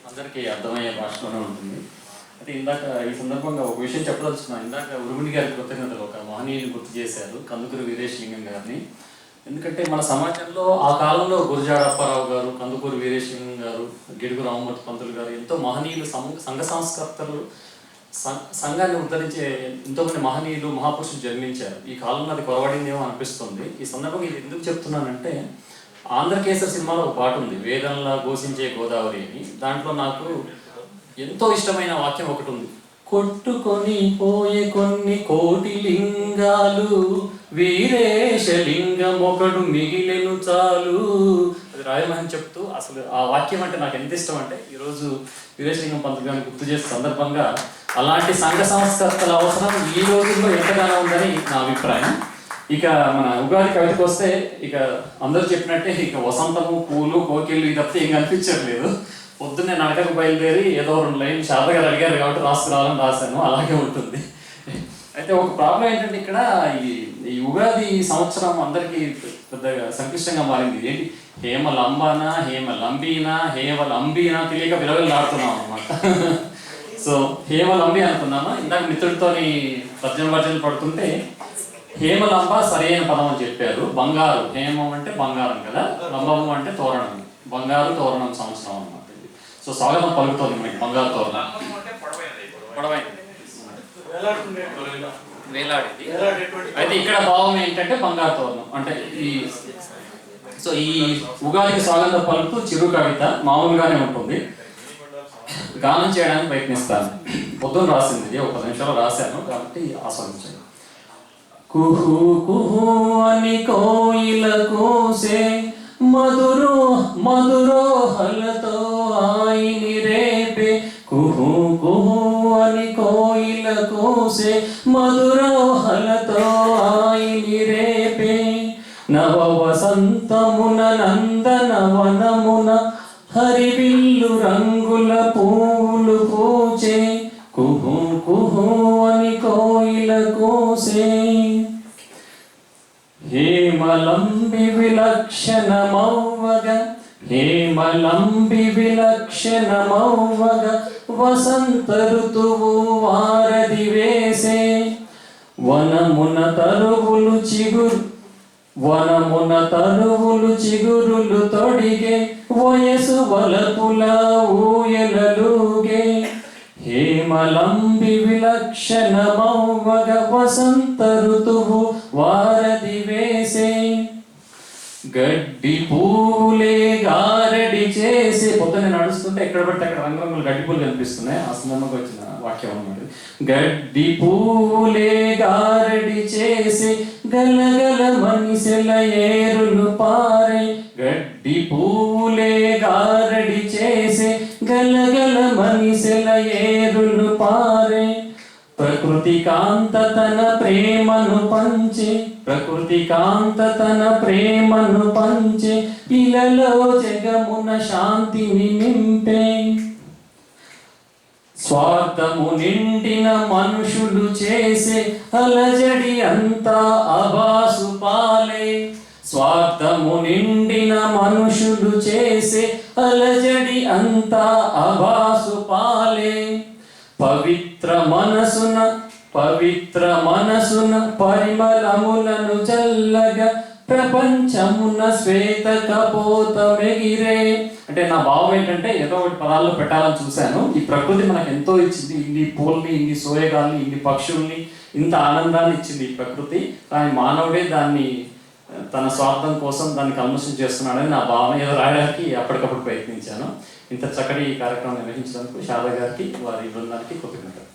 అందరికీ అర్థమయ్యే భాషలోనే ఉంటుంది. అయితే ఇందాక ఈ సందర్భంగా ఒక విషయం చెప్పదలుచుకున్నాను. ఇందాక ఉరుముడి గారి కృతజ్ఞతలు ఒక మహనీయుని గుర్తు చేశారు, కందుకూరి వీరేశలింగం గారిని. ఎందుకంటే మన సమాజంలో ఆ కాలంలో గురజాడ అప్పారావు గారు, కందుకూరి వీరేశలింగం గారు, గిడుగు రామమూర్తి పంతులు గారు ఎంతో మహనీయులు, సంఘ సంస్కర్తలు, సంఘాన్ని ఉద్ధరించే ఎంతోమంది మహనీయులు, మహాపురుషులు జన్మించారు. ఈ కాలంలో అది కొరవడిందేమో అనిపిస్తుంది. ఈ సందర్భంగా ఇది ఎందుకు చెప్తున్నానంటే, ఆంధ్రకేసరి సినిమాలో ఒక పాట ఉంది, వేదంలా ఘోషించే గోదావరి అని. దాంట్లో నాకు ఎంతో ఇష్టమైన వాక్యం ఒకటి ఉంది, కొట్టుకొని పోయే కొన్ని కోటి లింగాలు వీరేశలింగం ఒకడు మిగిలెను చాలు. అది రాయమని చెప్తూ అసలు ఆ వాక్యం అంటే నాకు ఎంత ఇష్టం అంటే, ఈరోజు వీరేశలింగం పంతులు గారిని గుర్తు చేసే సందర్భంగా అలాంటి సంఘ సంస్కర్తల అవసరం ఈ రోజుల్లో ఎంతగానో ఉందని నా అభిప్రాయం. ఇక మన ఉగాది కవితకు వస్తే, ఇక అందరూ చెప్పినట్టే ఇక వసంతము, పూలు, కోకిళ్ళు ఇది తప్పితే ఏం కనిపించట్లేదు. పొద్దున్నే నడకకు బయలుదేరి ఏదో 2 లైన్లు శారద గారు అడిగారు కాబట్టి రాసుకురావాలని రాశాను, అలాగే ఉంటుంది. అయితే ఒక ప్రాబ్లం ఏంటంటే, ఇక్కడ ఈ ఉగాది సంవత్సరం అందరికీ పెద్దగా సంక్లిష్టంగా మారింది. ఏంటి హేమలంబనా, హేమలంబీనా, హేమలంబీనా తెలియక విలవిల్లాడుతున్నాం అనమాట. సో హేమలంబి అనుకున్నామా. ఇందాక మిత్రుడితోని తర్జన పడుతుంటే హేమలంబ సరైన పదం అని చెప్పారు. బంగారు, హేమం అంటే బంగారం కదా, లంబము అంటే తోరణం, బంగారు తోరణం సంవత్సరం అన్నమాట. సో స్వాగతం పలుకుతోంది మనకి బంగారు తోరణం, పొడవైంది, వేలాడింది. అయితే ఇక్కడ భావం ఏంటంటే బంగారు తోరణం అంటే ఈ ఉగాదికి స్వాగతం పలుకుతూ చిరు కవిత మామూలుగానే ఉంటుంది, గానం చేయడానికి ప్రయత్నిస్తాను. పొద్దున్న రాసింది, ఒక 10 నిమిషాలు రాశాను కాబట్టి ఆస్వాదించాను. కుహు కుహు అని కోయిల కూసే మధురోహలతో ఆయని రేపే, కుహు కుహు అని కోయిల కూసే మధురోహలతో ఆయని రేపే, నవ వసంతమున నందనవనమున హరివిల్లు రంగుల పూలు పూచే, కుహు కుహు అని కోయిల కూసే. హేమలంబి విలక్షణమౌవగ, హేమలంబి విలక్షణమౌవగ, వసంత ఋతువు వారధి వేసే, వనమున తరువులు చిగురులు తొడిగే, వయసు వలపుల ఊయలలుగే, హేమలంబి విలక్షణమౌవగ, వసంత ఋతువు వారధి వేసే, గడ్డి పూలే గారడి చేసే. పొద్దున్నే నడుస్తుంటే ఎక్కడ పడితే అక్కడ రంగురంగులు గడ్డి పూలు కనిపిస్తున్నాయి, ఆ సందర్భంగా వచ్చిన వాక్యం అన్నమాట. గడ్డి పూలే గారడి చేసే, గలగల మనిసెల ఏరులు పారే, గడ్డి పూలే గారడి చేసే, గలగల మనిసెల ఏరులు పారే, ప్రకృతి కాంత తన ప్రేమను పంచే, ప్రకృతి కాంత తన ప్రేమను పంచే, ఇలలో జగమున శాంతిని నింపే, స్వార్థము నిండిన మనుషులు చేసే అలజడి అంతా అబాసు పాలే, స్వార్థము నిండిన మనుషులు చేసే అలజడి అంతా అబాసు పాలే, పవిత్ర మనసున పరిమళములను చల్లగా, ప్రపంచమున శ్వేత కపోతమెగిరే. అంటే నా భావం ఏంటంటే, ఏదో ఒకటి పదాల్లో పెట్టాలని చూశాను. ఈ ప్రకృతి మనకు ఎంతో ఇచ్చింది, ఇన్ని పూల్ని, ఇన్ని సోయగాల్ని, ఇన్ని పక్షుల్ని, ఇంత ఆనందాన్ని ఇచ్చింది ఈ ప్రకృతి. కానీ మానవుడే దాన్ని తన స్వార్థం కోసం దాన్ని కల్మషం చేస్తున్నాడని నా భావన. ఏదో రాయడానికి అప్పటికప్పుడు ప్రయత్నించాను. ఇంత చక్కటి ఈ కార్యక్రమం నిర్వహించినందుకు శారద గారికి, వారి బృందానికి కృతజ్ఞతలు.